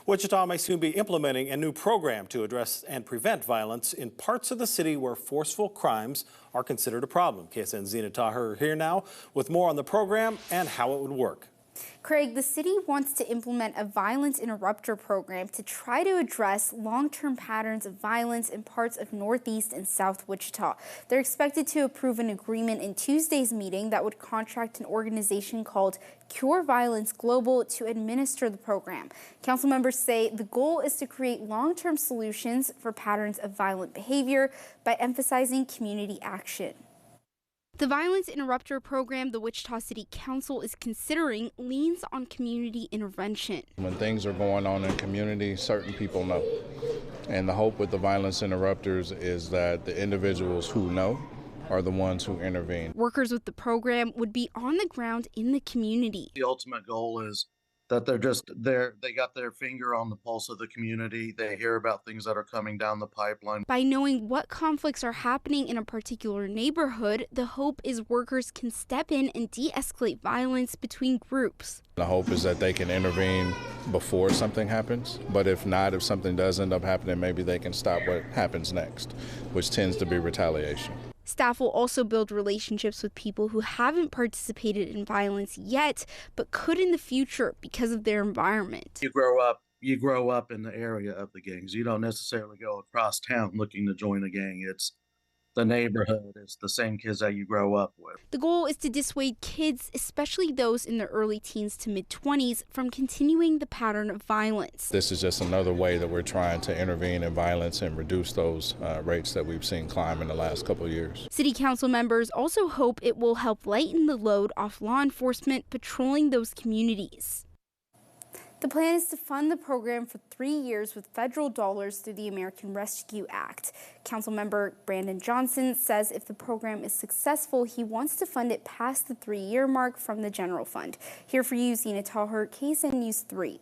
Wichita may soon be implementing a new program to address and prevent violence in parts of the city where forceful crimes are considered a problem. KSN's Zena Taher here now with more on the program and how it would work. Craig, the city wants to implement a violence interrupter program to try to address long-term patterns of violence in parts of Northeast and South Wichita. They're expected to approve an agreement in Tuesday's meeting that would contract an organization called Cure Violence Global to administer the program. Council members say the goal is to create long-term solutions for patterns of violent behavior by emphasizing community action. The Violence Interrupter program the Wichita City Council is considering leans on community intervention. When things are going on in community, certain people know. And the hope with the Violence Interrupters is that the individuals who know are the ones who intervene. Workers with the program would be on the ground in the community. The ultimate goal is that they're just there. They got their finger on the pulse of the community. They hear about things that are coming down the pipeline. By knowing what conflicts are happening in a particular neighborhood, the hope is workers can step in and de-escalate violence between groups. The hope is that they can intervene before something happens, but if not, if something does end up happening, maybe they can stop what happens next, which tends to be retaliation. Staff will also build relationships with people who haven't participated in violence yet, but could in the future because of their environment. You grow up in the area of the gangs. You don't necessarily go across town looking to join a gang. It's the neighborhood. It's the same kids that you grow up with. The goal is to dissuade kids, especially those in their early teens to mid-20s, from continuing the pattern of violence. This is just another way that we're trying to intervene in violence and reduce those rates that we've seen climb in the last couple of years. City Council members also hope it will help lighten the load off law enforcement patrolling those communities. The plan is to fund the program for 3 years with federal dollars through the American Rescue Act. Councilmember Brandon Johnson says if the program is successful, he wants to fund it past the 3-year mark from the general fund. Here for you, Zena Taher, KSN News 3.